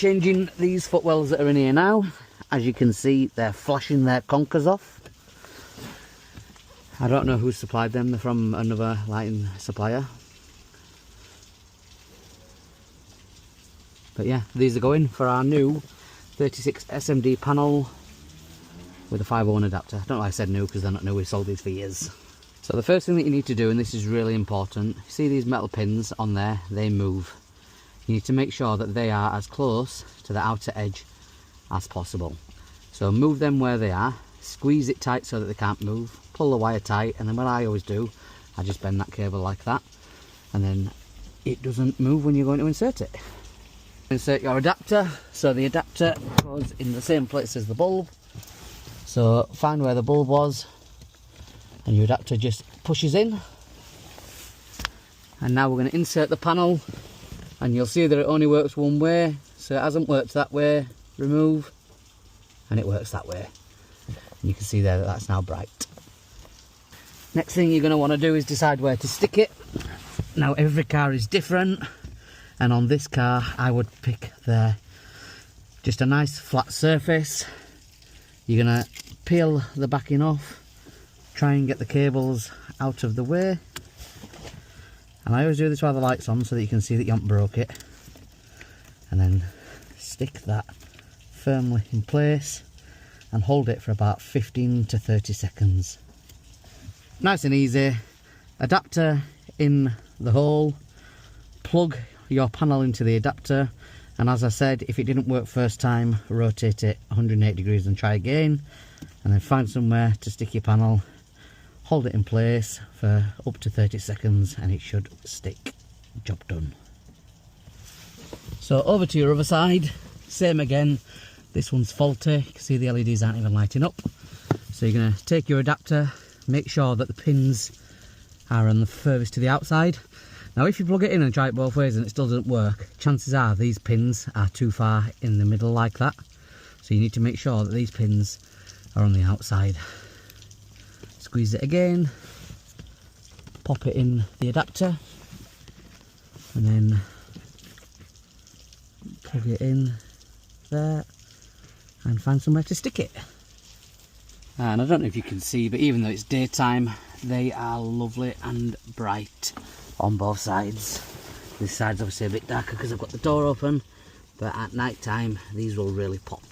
changing these footwells that are in here now. As you can see, they're flashing their conkers off. I don't know who supplied them, they're from another lighting supplier. But yeah, these are going for our new 36 SMD panel with a 501 adapter. I don't know why I said new, because they're not new, we've sold these for years. So the first thing that you need to do, and this is really important, see these metal pins on there, they move. You need to make sure that they are as close to the outer edge as possible. So move them where they are, squeeze it tight so that they can't move, pull the wire tight, and then what I always do, I just bend that cable like that, and then it doesn't move when you're going to insert it. Insert your adapter, so the adapter goes in the same place as the bulb. So find where the bulb was, and your adapter just pushes in. And now we're going to insert the panel, and you'll see that it only works one way, so it hasn't worked that way. Remove, and it works that way. And you can see there that that's now bright. Next thing you're going to want to do is decide where to stick it. Now every car is different, and on this car I would pick just a nice flat surface. You're going to peel the backing off, try and get the cables out of the way, and I always do this while the light's on so that you can see that you haven't broke it, and then stick that firmly in place and hold it for about 15 to 30 seconds. Nice and easy. Adapter in the hole, plug your panel into the adapter, and as I said, if it didn't work first time, rotate it 180 degrees and try again, and then find somewhere to stick your panel, hold it in place for up to 30 seconds and it should stick. Job done. So over to your other side, same again. This one's faulty, you can see the LEDs aren't even lighting up. So you're going to take your adapter, make sure that the pins are on the furthest to the outside. Now if you plug it in and try it both ways and it still doesn't work, chances are these pins are too far in the middle like that. So you need to make sure that these pins are on the outside. Squeeze it again, pop it in the adapter, and then plug it in there and find somewhere to stick it. And I don't know if you can see, but even though it's daytime, they are lovely and bright on both sides. This side's obviously a bit darker because I've got the door open, but at night time these will really pop.